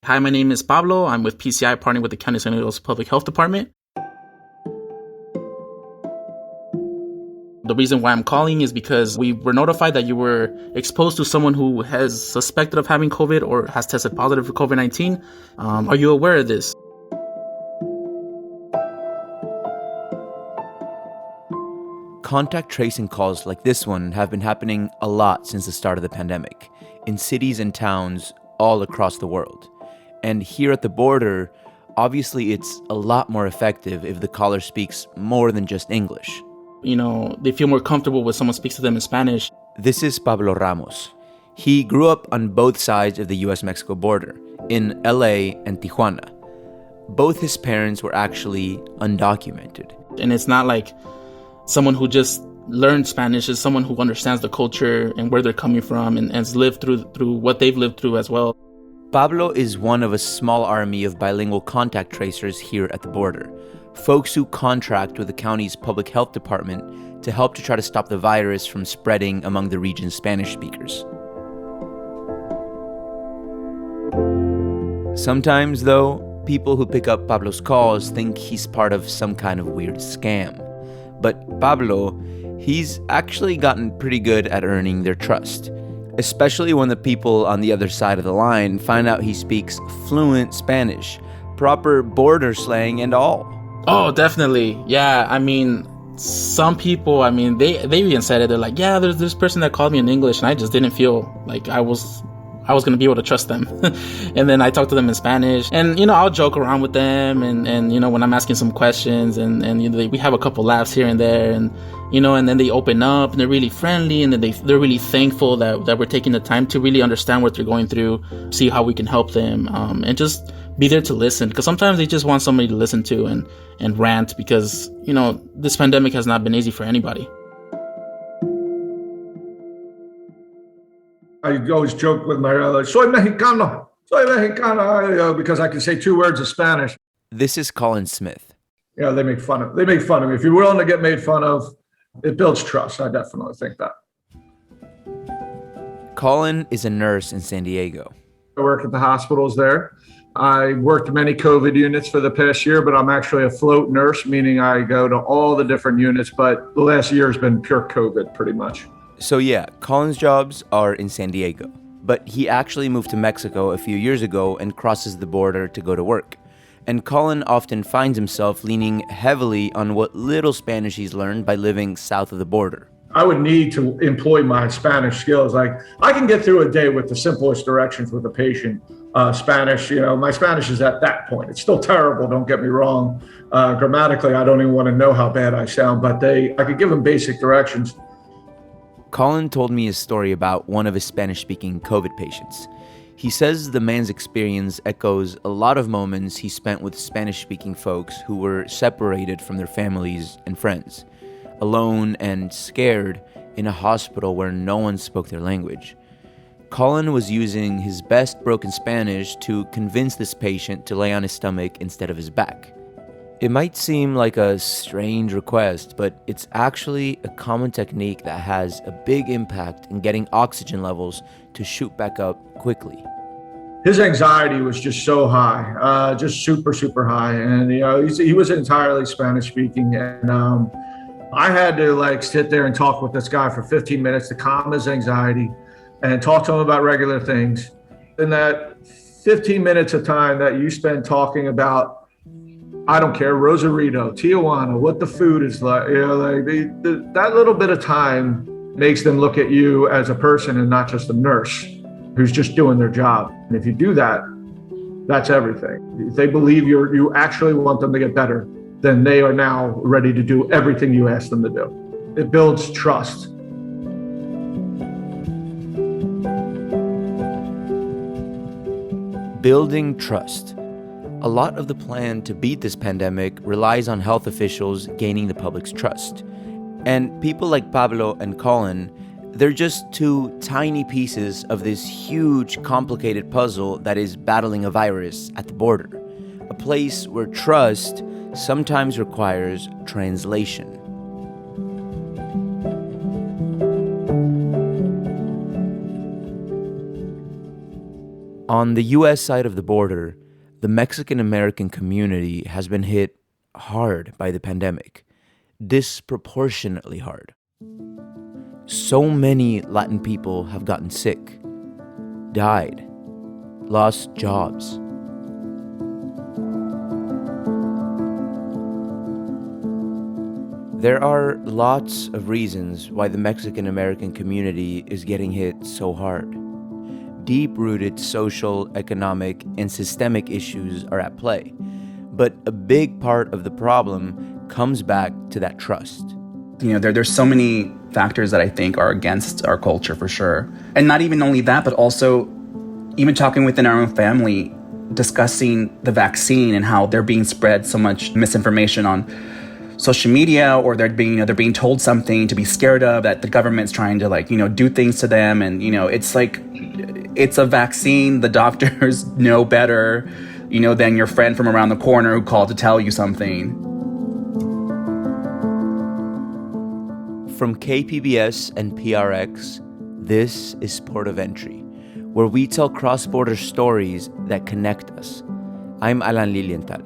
Hi, my name is Pablo. I'm with PCI, partnering with the County San Diego Public Health Department. The reason why I'm calling is because we were notified that you were exposed to someone who has suspected of having COVID or has tested positive for COVID-19. Are you aware of this? Contact tracing calls like this one have been happening a lot since the start of the pandemic, in cities and towns all across the world. And here at the border, obviously it's a lot more effective if the caller speaks more than just English. You know, they feel more comfortable when someone speaks to them in Spanish. This is Pablo Ramos. He grew up on both sides of the US-Mexico border, in LA and Tijuana. Both his parents were actually undocumented. And it's not like someone who just learned Spanish, is someone who understands the culture and where they're coming from and has lived through what they've lived through as well. Pablo is one of a small army of bilingual contact tracers here at the border, folks who contract with the county's public health department to help to try to stop the virus from spreading among the region's Spanish speakers. Sometimes, though, people who pick up Pablo's calls think he's part of some kind of weird scam. But Pablo, he's actually gotten pretty good at earning their trust, especially when the people on the other side of the line find out he speaks fluent Spanish, proper border slang and all. Oh, definitely. Yeah, I mean, some people, they even said it. They're like, yeah, there's this person that called me in English, and I just didn't feel like I was going to be able to trust them. And then I talked to them in Spanish, and, I'll joke around with them. And when I'm asking some questions and we have a couple laughs here and there, and then they open up and they're really friendly. And then they're really thankful that we're taking the time to really understand what they're going through, see how we can help them, and just be there to listen. Because sometimes they just want somebody to listen to and rant, because, this pandemic has not been easy for anybody. I always joke with my soy mexicano, because I can say 2 words of Spanish. This is Colin Smith. They make fun of me. If you're willing to get made fun of, it builds trust. I definitely think that. Colin is a nurse in San Diego. I work at the hospitals there. I worked many COVID units for the past year, but I'm actually a float nurse, meaning I go to all the different units, but the last year has been pure COVID pretty much. So yeah, Colin's jobs are in San Diego, but he actually moved to Mexico a few years ago and crosses the border to go to work. And Colin often finds himself leaning heavily on what little Spanish he's learned by living south of the border. I would need to employ my Spanish skills. Like, I can get through a day with the simplest directions with a patient. Spanish, my Spanish is at that point. It's still terrible, don't get me wrong. Grammatically, I don't even want to know how bad I sound, but I could give them basic directions. Colin told me a story about one of his Spanish-speaking COVID patients. He says the man's experience echoes a lot of moments he spent with Spanish-speaking folks who were separated from their families and friends, alone and scared in a hospital where no one spoke their language. Colin was using his best broken Spanish to convince this patient to lay on his stomach instead of his back. It might seem like a strange request, but it's actually a common technique that has a big impact in getting oxygen levels to shoot back up quickly. His anxiety was just so high, just super, super high. And, he was entirely Spanish speaking. And I had to sit there and talk with this guy for 15 minutes to calm his anxiety and talk to him about regular things. In that 15 minutes of time that you spend talking about, I don't care, Rosarito, Tijuana, what the food is like, that little bit of time makes them look at you as a person and not just a nurse who's just doing their job. And if you do that, that's everything. If they believe you actually want them to get better, then they are now ready to do everything you ask them to do. It builds trust. Building trust. A lot of the plan to beat this pandemic relies on health officials gaining the public's trust. And people like Pablo and Colin, they're just 2 tiny pieces of this huge, complicated puzzle that is battling a virus at the border. A place where trust sometimes requires translation. On the U.S. side of the border, the Mexican-American community has been hit hard by the pandemic, disproportionately hard. So many Latin people have gotten sick, died, lost jobs. There are lots of reasons why the Mexican-American community is getting hit so hard. Deep-rooted social, economic, and systemic issues are at play. But a big part of the problem comes back to that trust. There's so many factors that I think are against our culture for sure. And not even only that, but also even talking within our own family, discussing the vaccine and how they're being spread so much misinformation on social media, or they're being told something to be scared of, that the government's trying to do things to them. And, it's like, it's a vaccine. The doctors know better, than your friend from around the corner who called to tell you something. From KPBS and PRX, this is Port of Entry, where we tell cross-border stories that connect us. I'm Alan Lilienthal.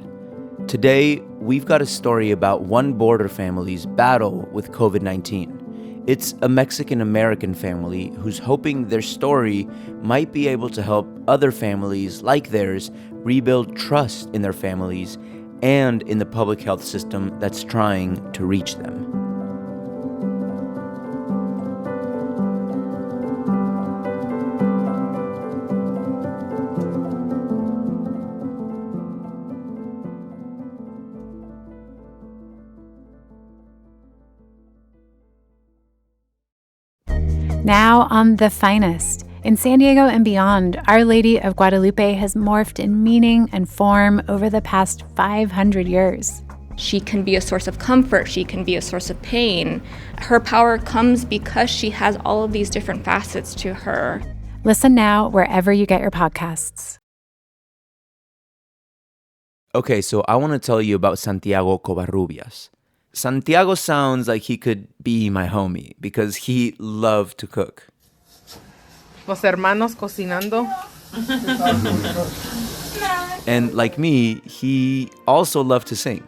Today, we've got a story about one border family's battle with COVID-19. It's a Mexican-American family who's hoping their story might be able to help other families like theirs rebuild trust in their families and in the public health system that's trying to reach them. Now on The Finest. In San Diego and beyond, Our Lady of Guadalupe has morphed in meaning and form over the past 500 years. She can be a source of comfort. She can be a source of pain. Her power comes because she has all of these different facets to her. Listen now wherever you get your podcasts. Okay, so I want to tell you about Santiago Covarrubias. Santiago sounds like he could be my homie because he loved to cook. Los hermanos cocinando. And like me, he also loved to sing.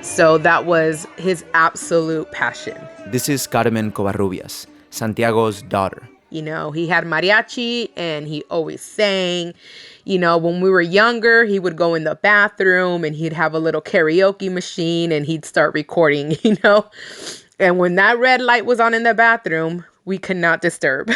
So that was his absolute passion. This is Carmen Covarrubias, Santiago's daughter. He had mariachi and he always sang. When we were younger, he would go in the bathroom and he'd have a little karaoke machine and he'd start recording, And when that red light was on in the bathroom, we could not disturb.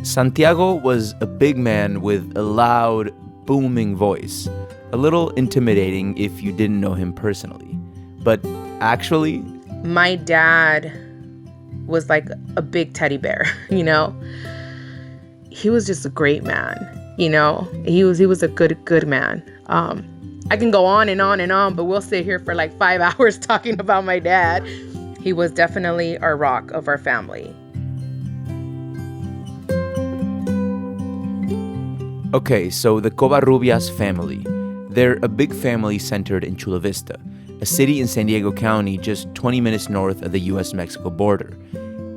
Santiago was a big man with a loud, booming voice. A little intimidating if you didn't know him personally. But actually, my dad was like a big teddy bear, He was just a great man, He was a good man. I can go on and on and on, but we'll sit here for like 5 hours talking about my dad. He was definitely our rock of our family. Okay, so the Covarrubias family. They're a big family centered in Chula Vista, a city in San Diego County just 20 minutes north of the U.S.-Mexico border.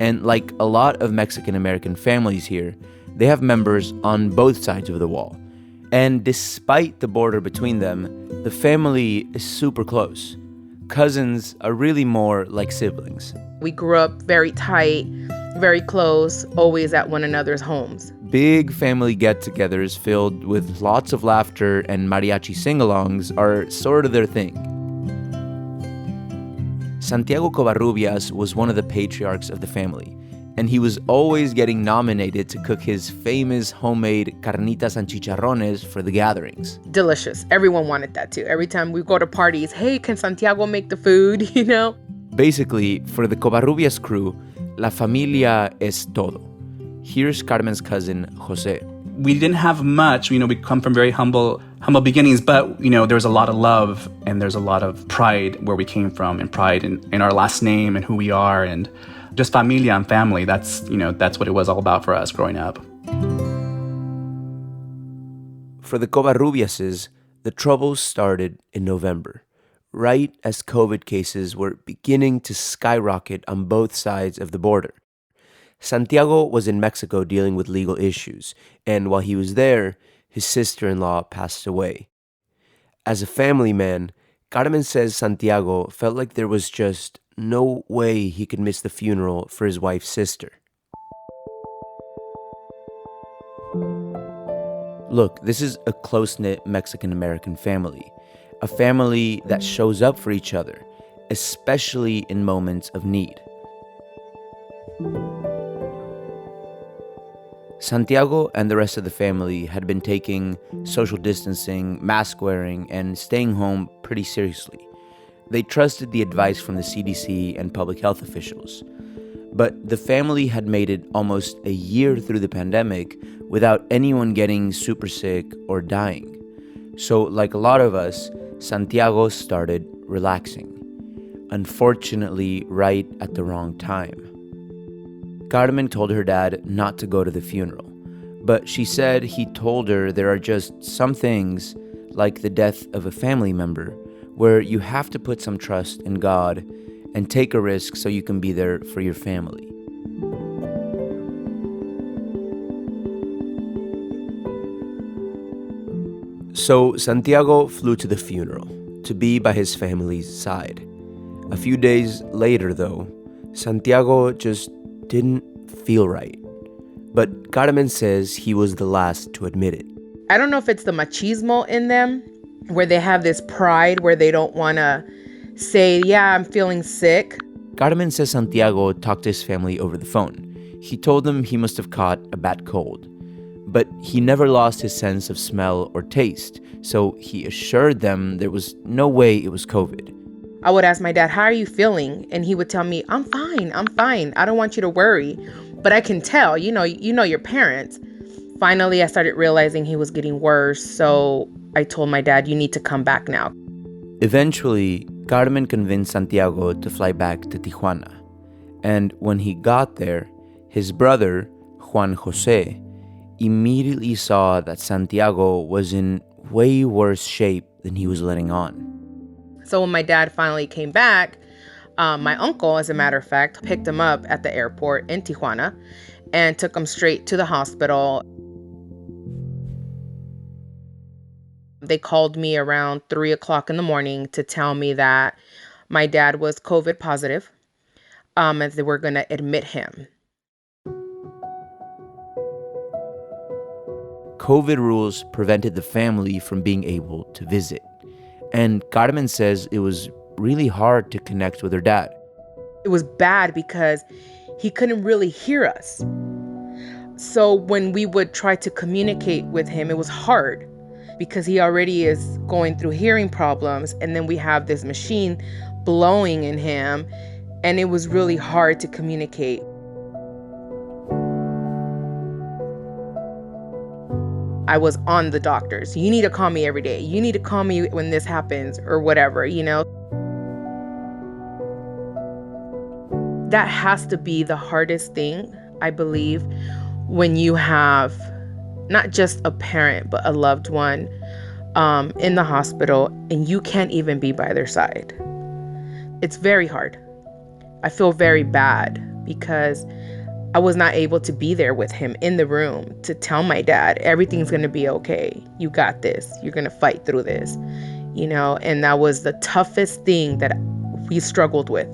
And like a lot of Mexican-American families here, they have members on both sides of the wall. And despite the border between them, the family is super close. Cousins are really more like siblings. We grew up very tight, very close, always at one another's homes. Big family get-togethers filled with lots of laughter and mariachi sing-alongs are sort of their thing. Santiago Covarrubias was one of the patriarchs of the family, and he was always getting nominated to cook his famous homemade carnitas and chicharrones for the gatherings. Delicious. Everyone wanted that too. Every time we go to parties, hey, can Santiago make the food, Basically, for the Covarrubias crew, La Familia Es Todo. Here's Carmen's cousin, Jose. We didn't have much, we come from very humble beginnings, but, there's a lot of love and there's a lot of pride where we came from, and pride in our last name and who we are, and just familia and family. That's what it was all about for us growing up. For the Covarrubiases, the troubles started in November, right as COVID cases were beginning to skyrocket on both sides of the border. Santiago was in Mexico dealing with legal issues, and while he was there, his sister-in-law passed away. As a family man, Carmen says Santiago felt like there was just no way he could miss the funeral for his wife's sister. Look, this is a close-knit Mexican-American family, a family that shows up for each other, especially in moments of need. Santiago and the rest of the family had been taking social distancing, mask wearing, and staying home pretty seriously. They trusted the advice from the CDC and public health officials. But the family had made it almost a year through the pandemic without anyone getting super sick or dying. So, like a lot of us, Santiago started relaxing. Unfortunately, right at the wrong time. Carmen told her dad not to go to the funeral, but she said he told her there are just some things, like the death of a family member, where you have to put some trust in God and take a risk so you can be there for your family. So Santiago flew to the funeral to be by his family's side. A few days later, though, Santiago just didn't feel right. But Carmen says he was the last to admit it. I don't know if it's the machismo in them, where they have this pride where they don't want to say, yeah, I'm feeling sick. Carmen says Santiago talked to his family over the phone. He told them he must have caught a bad cold. But he never lost his sense of smell or taste, so he assured them there was no way it was COVID. I would ask my dad, how are you feeling? And he would tell me, I'm fine. I don't want you to worry. But I can tell, you know your parents. Finally, I started realizing he was getting worse. So I told my dad, you need to come back now. Eventually, Carmen convinced Santiago to fly back to Tijuana. And when he got there, his brother, Juan Jose, immediately saw that Santiago was in way worse shape than he was letting on. So when my dad finally came back, my uncle, as a matter of fact, picked him up at the airport in Tijuana and took him straight to the hospital. They called me around 3 o'clock in the morning to tell me that my dad was COVID positive, and they were going to admit him. COVID rules prevented the family from being able to visit. And Carmen says it was really hard to connect with her dad. It was bad because he couldn't really hear us. So when we would try to communicate with him, it was hard because he already is going through hearing problems. And then we have this machine blowing in him. And it was really hard to communicate. I was on the doctors. You need to call me every day. You need to call me when this happens or whatever, That has to be the hardest thing, I believe, when you have not just a parent, but a loved one in the hospital and you can't even be by their side. It's very hard. I feel very bad because I was not able to be there with him in the room to tell my dad, everything's going to be okay. You got this. You're going to fight through this, and that was the toughest thing that we struggled with,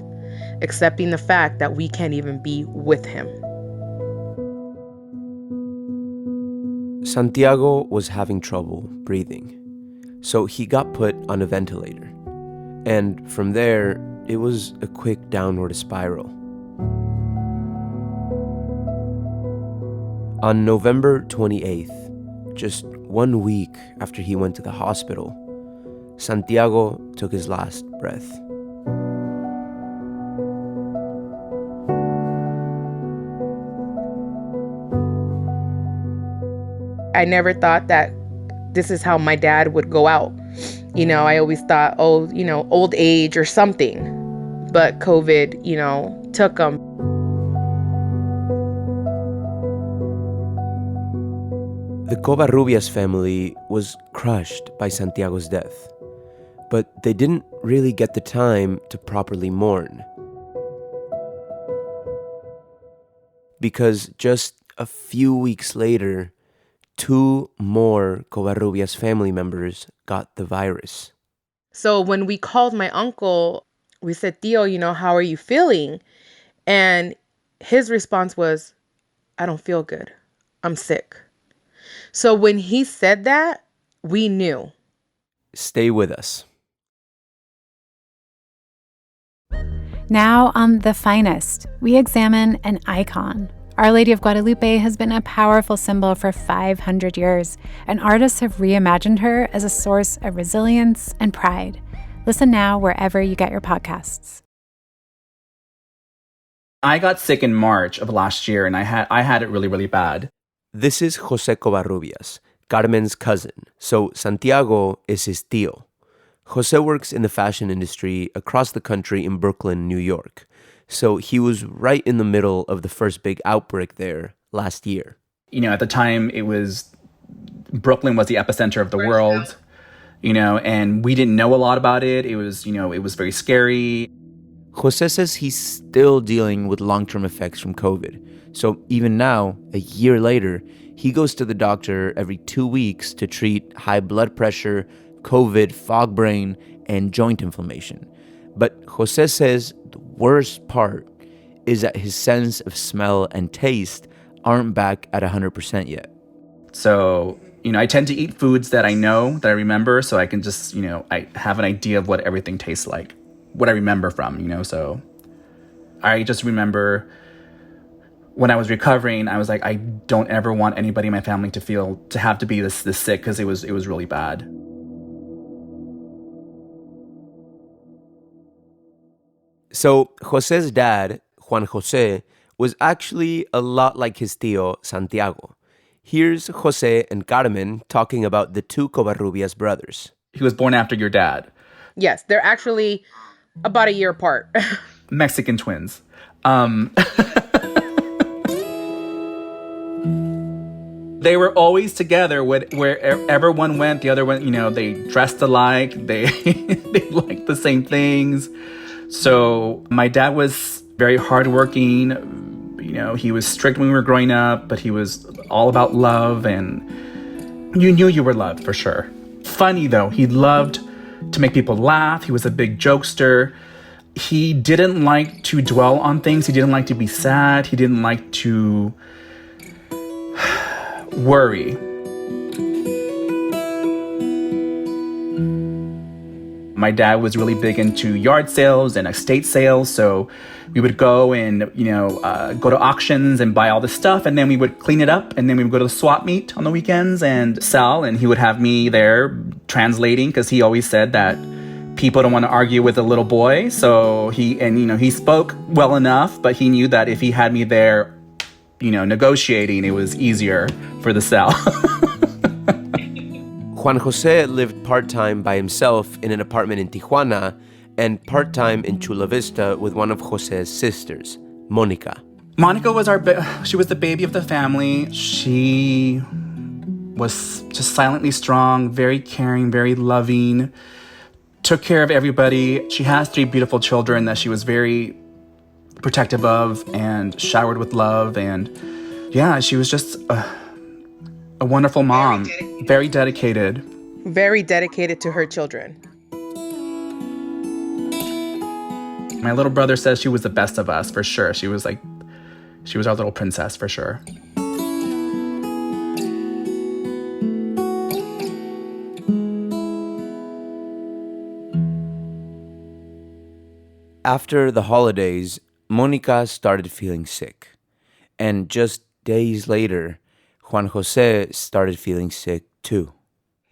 accepting the fact that we can't even be with him. Santiago was having trouble breathing, so he got put on a ventilator. And from there, it was a quick downward spiral. On November 28th, just 1 week after he went to the hospital, Santiago took his last breath. I never thought that this is how my dad would go out. I always thought, old age or something. But COVID, took him. The Covarrubias family was crushed by Santiago's death. but they didn't really get the time to properly mourn. Because just a few weeks later, 2 more Covarrubias family members got the virus. So when we called my uncle, we said, Tío, how are you feeling? And his response was, I don't feel good. I'm sick. So when he said that, we knew. Stay with us. Now on The Finest, we examine an icon. Our Lady of Guadalupe has been a powerful symbol for 500 years, and artists have reimagined her as a source of resilience and pride. Listen now wherever you get your podcasts. I got sick in March of last year, and I had it really, really bad. This is Jose Covarrubias, Carmen's cousin, so Santiago is his tío. Jose works in the fashion industry across the country in Brooklyn, New York. So he was right in the middle of the first big outbreak there last year. At the time, Brooklyn was the epicenter of the world, and we didn't know a lot about it. It was very scary. Jose says he's still dealing with long-term effects from COVID. So even now, a year later, he goes to the doctor every 2 weeks to treat high blood pressure, COVID, fog brain, and joint inflammation. But Jose says the worst part is that his sense of smell and taste aren't back at 100% yet. So, I tend to eat foods that I know, that I remember, so I can just, I have an idea of what everything tastes like, what I remember from, so I just remember when I was recovering, I was like, I don't ever want anybody in my family to have to be this sick, because it was really bad. So Jose's dad, Juan Jose, was actually a lot like his tío, Santiago. Here's Jose and Carmen talking about the 2 Covarrubias brothers. He was born after your dad. Yes, they're actually about a year apart. Mexican twins. They were always together wherever one went. The other one, they dressed alike. They liked the same things. So my dad was very hardworking. He was strict when we were growing up, but he was all about love, and you knew you were loved for sure. Funny though, he loved to make people laugh. He was a big jokester. He didn't like to dwell on things. He didn't like to be sad. He didn't like to worry. My dad was really big into yard sales and estate sales, so we would go and, go to auctions and buy all this stuff, and then we would clean it up, and then we would go to the swap meet on the weekends and sell, and he would have me there translating, because he always said that people don't want to argue with a little boy, so he spoke well enough, but he knew that if he had me there, negotiating, it was easier for the sell. Juan Jose lived part-time by himself in an apartment in Tijuana and part-time in Chula Vista with one of Jose's sisters, Monica. Monica was she was the baby of the family. She was just silently strong, very caring, very loving, took care of everybody. She has 3 beautiful children that she was very protective of and showered with love. And yeah, she was just a wonderful mom, very dedicated. Very dedicated to her children. My little brother says she was the best of us, for sure. She was our little princess, for sure. After the holidays, Monica started feeling sick. And just days later, Juan Jose started feeling sick too.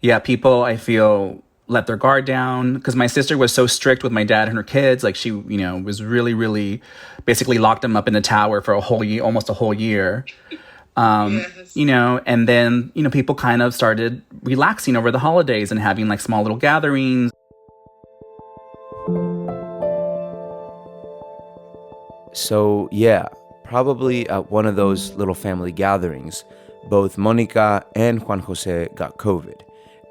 Yeah, people, I feel, let their guard down, because my sister was so strict with my dad and her kids. Like, she, was really, really basically locked them up in the tower for almost a whole year. Yes. And then, people kind of started relaxing over the holidays and having like small little gatherings. So yeah, probably at one of those little family gatherings, both Monica and Juan Jose got COVID.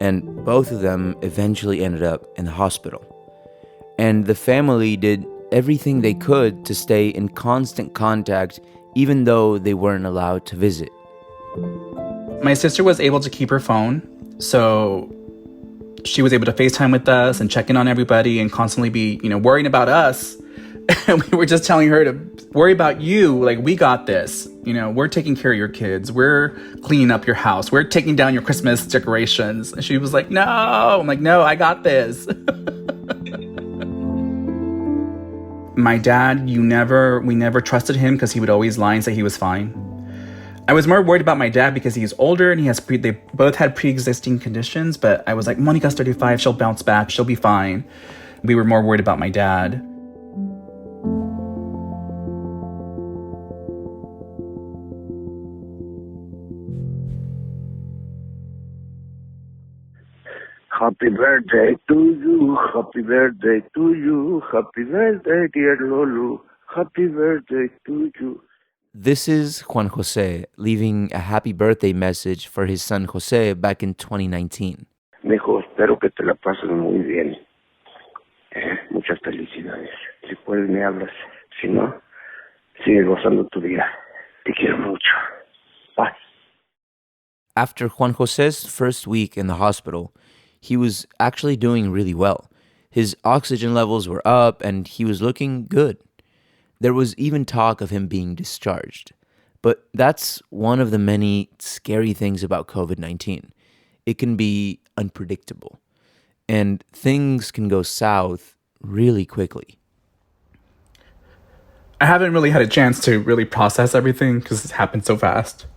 and both of them eventually ended up in the hospital. And the family did everything they could to stay in constant contact, even though they weren't allowed to visit. My sister was able to keep her phone, so she was able to FaceTime with us and check in on everybody and constantly be, worrying about us. And we were just telling her to worry about you. Like, we got this. We're taking care of your kids. We're cleaning up your house. We're taking down your Christmas decorations. And she was like, no. I'm like, no, I got this. My dad, we never trusted him because he would always lie and say he was fine. I was more worried about my dad because he's older and they both had pre-existing conditions, but I was like, Monica's 35, she'll bounce back, she'll be fine. We were more worried about my dad. Happy birthday to you, happy birthday to you, happy birthday, dear Lulu, happy birthday to you. This is Juan Jose leaving a happy birthday message for his son Jose back in 2019. Mijo, espero que te la pases muy bien. Muchas felicidades. Si puedes me hablas. Si no, sigue gozando tu día. Te quiero mucho. Bye. After Juan Jose's first week in the hospital, he was actually doing really well. His oxygen levels were up and he was looking good. There was even talk of him being discharged. But that's one of the many scary things about COVID-19. It can be unpredictable, and things can go south really quickly. I haven't really had a chance to really process everything because it's happened so fast.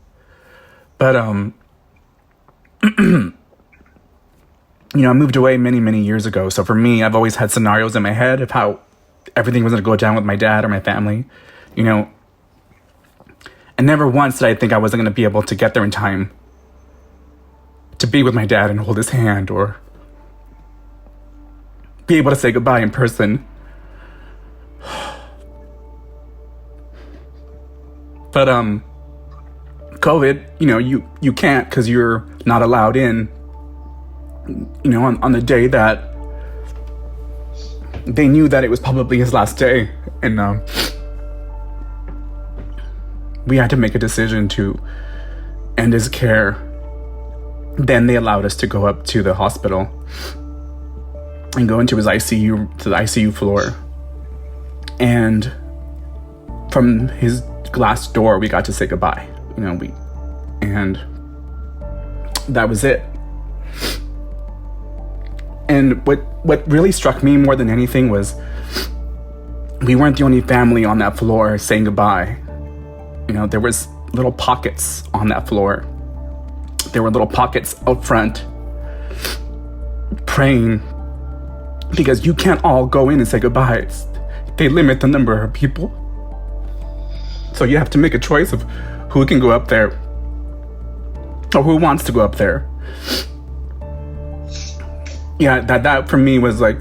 But, I moved away many, many years ago. So for me, I've always had scenarios in my head of how everything was going to go down with my dad or my family, And never once did I think I wasn't going to be able to get there in time to be with my dad and hold his hand or be able to say goodbye in person. But, COVID, you can't because you're not allowed in, on the day that they knew that it was probably his last day. And we had to make a decision to end his care. Then they allowed us to go up to the hospital and go into his ICU, to the ICU floor. And from his glass door, we got to say goodbye. And that was it. And what really struck me more than anything was we weren't the only family on that floor saying goodbye. There was little pockets on that floor. There were little pockets up front praying because you can't all go in and say goodbyes. They limit the number of people. So you have to make a choice of who can go up there or who wants to go up there. Yeah, that for me was like,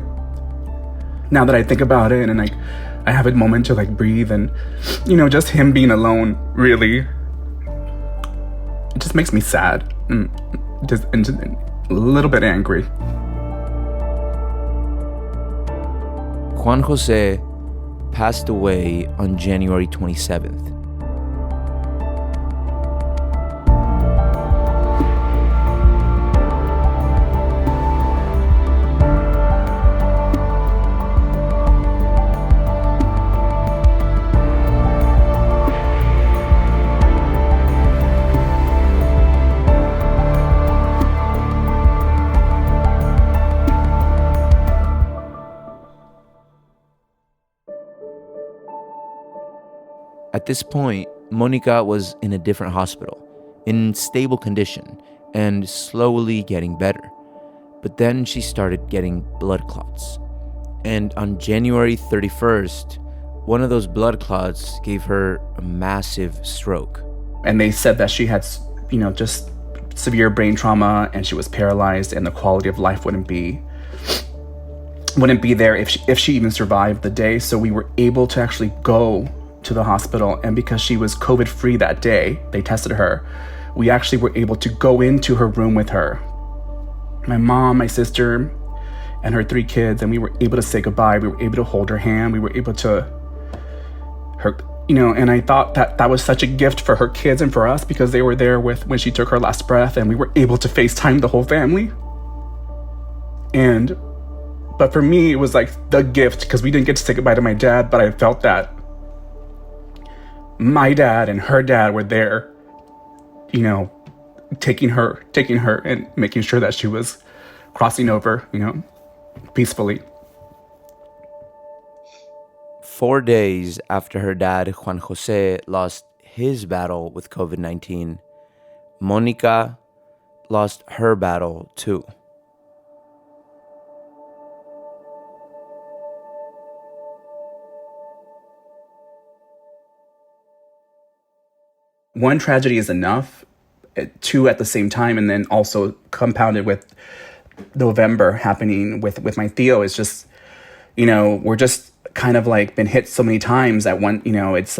now that I think about it and I have a moment to breathe and, just him being alone, really, it just makes me sad and just a little bit angry. Juan Jose passed away on January 27th. At this point, Monica was in a different hospital, in stable condition, and slowly getting better. But then she started getting blood clots. And on January 31st, one of those blood clots gave her a massive stroke. And they said that she had, just severe brain trauma and she was paralyzed and the quality of life wouldn't be there if she even survived the day. So we were able to actually go to the hospital, and because she was COVID-free that day, they tested her. We actually were able to go into her room with her my mom, my sister, and her 3 kids, and we were able to say goodbye. We were able to hold her hand. We were able to, and I thought that was such a gift for her kids and for us, because they were there when she took her last breath, and we were able to FaceTime the whole family. But for me, it was like the gift, because we didn't get to say goodbye to my dad, but I felt that my dad and her dad were there, taking her and making sure that she was crossing over, peacefully. 4 days after her dad, Juan Jose, lost his battle with COVID-19, Monica lost her battle too. One tragedy is enough, 2 at the same time, and then also compounded with November happening with my Theo. It's just, we're just kind of like been hit so many times that it's,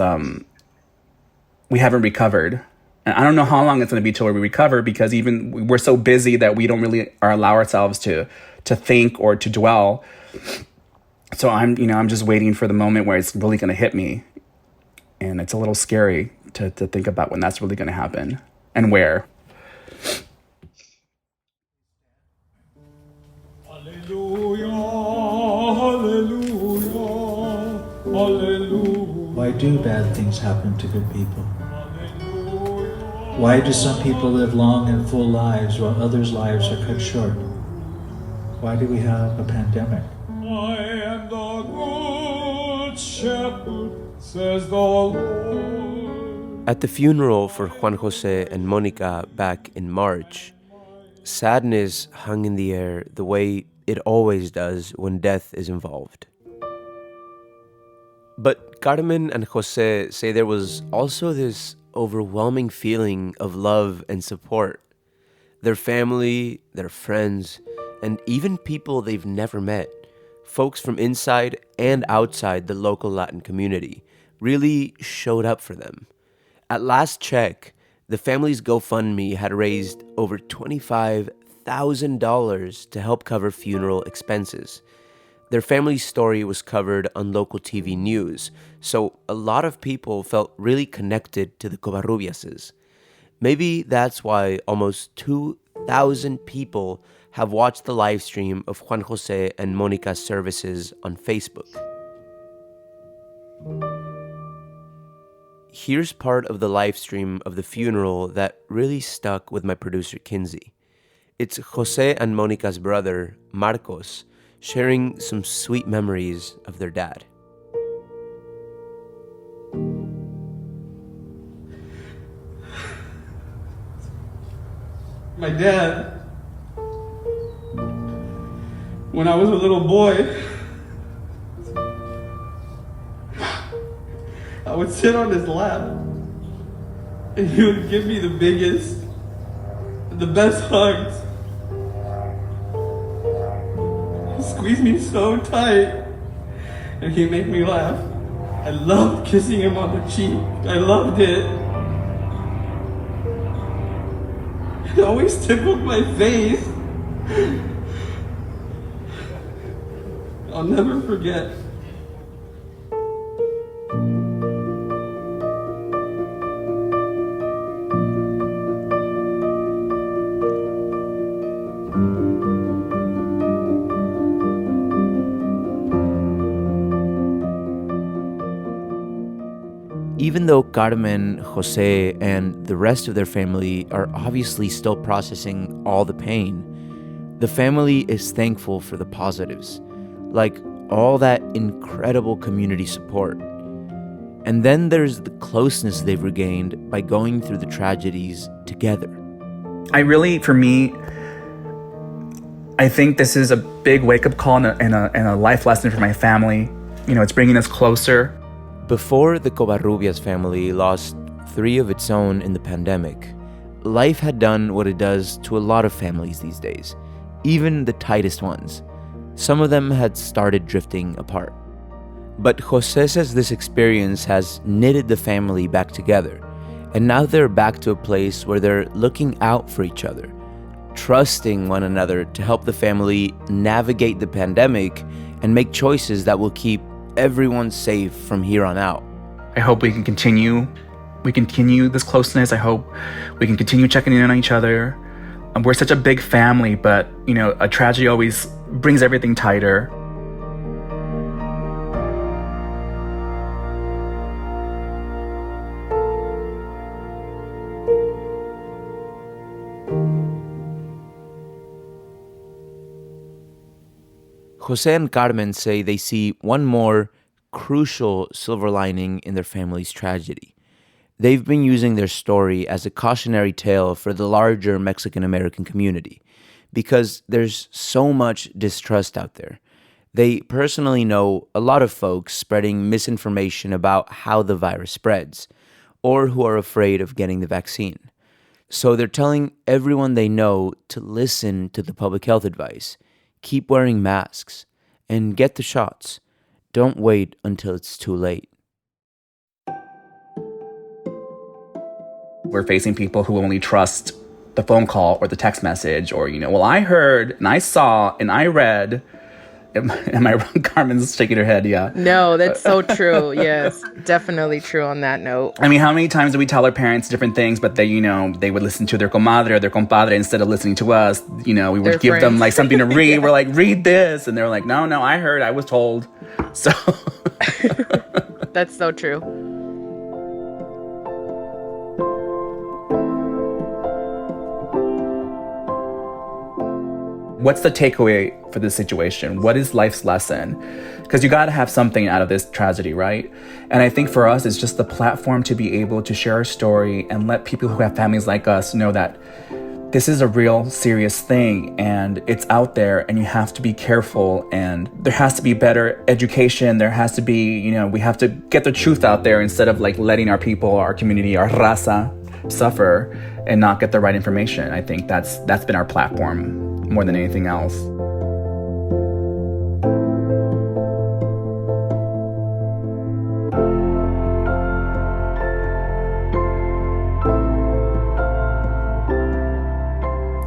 we haven't recovered. And I don't know how long it's going to be till we recover, because even we're so busy that we don't really allow ourselves to think or to dwell. So I'm just waiting for the moment where it's really going to hit me. And it's a little scary to think about when that's really going to happen and where. Hallelujah, hallelujah, hallelujah. Why do bad things happen to good people? Why do some people live long and full lives while others' lives are cut short? Why do we have a pandemic? I am the good shepherd, says the Lord. At the funeral for Juan Jose and Monica back in March, sadness hung in the air the way it always does when death is involved. But Carmen and Jose say there was also this overwhelming feeling of love and support. Their family, their friends, and even people they've never met, folks from inside and outside the local Latin community, really showed up for them. At last check, the family's GoFundMe had raised over $25,000 to help cover funeral expenses. Their family's story was covered on local TV news, so a lot of people felt really connected to the Covarrubiases. Maybe that's why almost 2,000 people have watched the live stream of Juan Jose and Monica's services on Facebook. Here's part of the live stream of the funeral that really stuck with my producer Kinsey. It's Jose and Monica's brother, Marcos, sharing some sweet memories of their dad. My dad, when I was a little boy, I would sit on his lap and he would give me the biggest, the best hugs. He'd squeeze me so tight and he'd make me laugh. I loved kissing him on the cheek. I loved it. It always tickled my face. I'll never forget. Even though Carmen, Jose, and the rest of their family are obviously still processing all the pain, the family is thankful for the positives, like all that incredible community support. And then there's the closeness they've regained by going through the tragedies together. For me, I think this is a big wake-up call and a life lesson for my family. It's bringing us closer. Before the Covarrubias family lost 3 of its own in the pandemic, life had done what it does to a lot of families these days, even the tightest ones. Some of them had started drifting apart. But Jose says this experience has knitted the family back together, and now they're back to a place where they're looking out for each other, trusting one another to help the family navigate the pandemic and make choices that will keep everyone safe from here on out. I hope we can continue this closeness. I hope we can continue checking in on each other. We're such a big family, but, a tragedy always brings everything tighter. Jose and Carmen say they see one more crucial silver lining in their family's tragedy. They've been using their story as a cautionary tale for the larger Mexican-American community because there's so much distrust out there. They personally know a lot of folks spreading misinformation about how the virus spreads or who are afraid of getting the vaccine. So they're telling everyone they know to listen to the public health advice, keep wearing masks, and get the shots. Don't wait until it's too late. We're facing people who only trust the phone call or the text message or, well, I heard and I saw and I read. Am I wrong? Carmen's shaking her head, yeah. No, that's so true. Yes, definitely true on that note. I mean, how many times do we tell our parents different things, but they, they would listen to their comadre or their compadre instead of listening to us. We would Their give friends. them like something to read. Yeah. We're like, read this. And they're like, no, I heard, I was told. So That's so true. What's the takeaway for this situation? What is life's lesson? Because you got to have something out of this tragedy, right? And I think for us, it's just the platform to be able to share our story and let people who have families like us know that this is a real serious thing and it's out there and you have to be careful and there has to be better education. There has to be, we have to get the truth out there instead of like letting our people, our community, our raza suffer and not get the right information. I think that's been our platform more than anything else.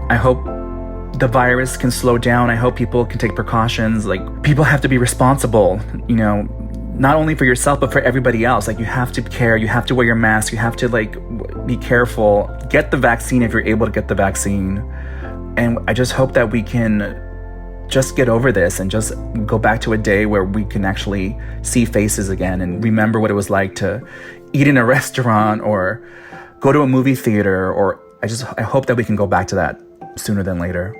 I hope the virus can slow down. I hope people can take precautions. Like, people have to be responsible, not only for yourself, but for everybody else. Like, you have to care, you have to wear your mask, you have to be careful. Get the vaccine if you're able to get the vaccine. And I just hope that we can just get over this and just go back to a day where we can actually see faces again and remember what it was like to eat in a restaurant or go to a movie theater. Or I hope that we can go back to that sooner than later.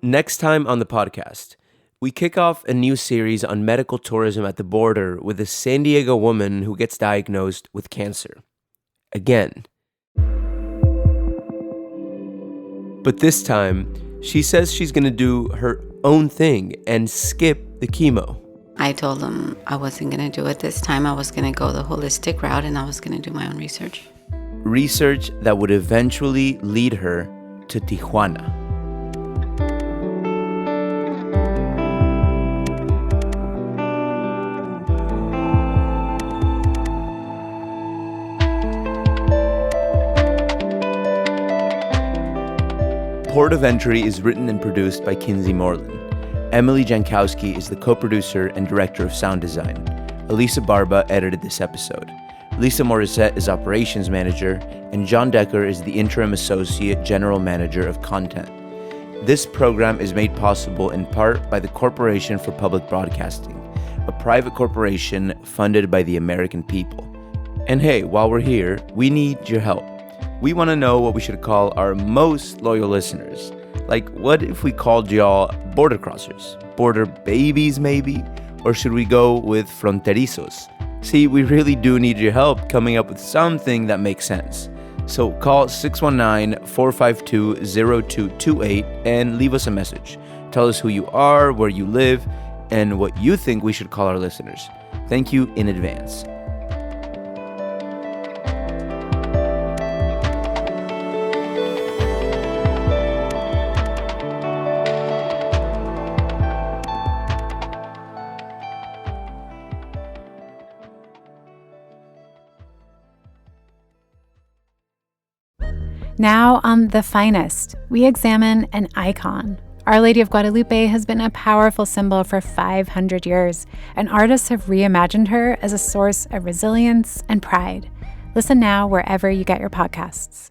Next time on the podcast, we kick off a new series on medical tourism at the border with a San Diego woman who gets diagnosed with cancer. Again. But this time, she says she's going to do her own thing and skip the chemo. I told them I wasn't going to do it this time. I was going to go the holistic route and I was going to do my own research. Research that would eventually lead her to Tijuana. Port of Entry is written and produced by Kinsey Moreland. Emily Jankowski is the co-producer and director of sound design. Elisa Barba edited this episode. Lisa Morissette is operations manager, and John Decker is the interim associate general manager of content. This program is made possible in part by the Corporation for Public Broadcasting, a private corporation funded by the American people. And hey, while we're here, we need your help. We want to know what we should call our most loyal listeners. Like, what if we called y'all border crossers? Border babies, maybe? Or should we go with fronterizos? See, we really do need your help coming up with something that makes sense. So call 619-452-0228 and leave us a message. Tell us who you are, where you live, and what you think we should call our listeners. Thank you in advance. Now on The Finest, we examine an icon. Our Lady of Guadalupe has been a powerful symbol for 500 years, and artists have reimagined her as a source of resilience and pride. Listen now wherever you get your podcasts.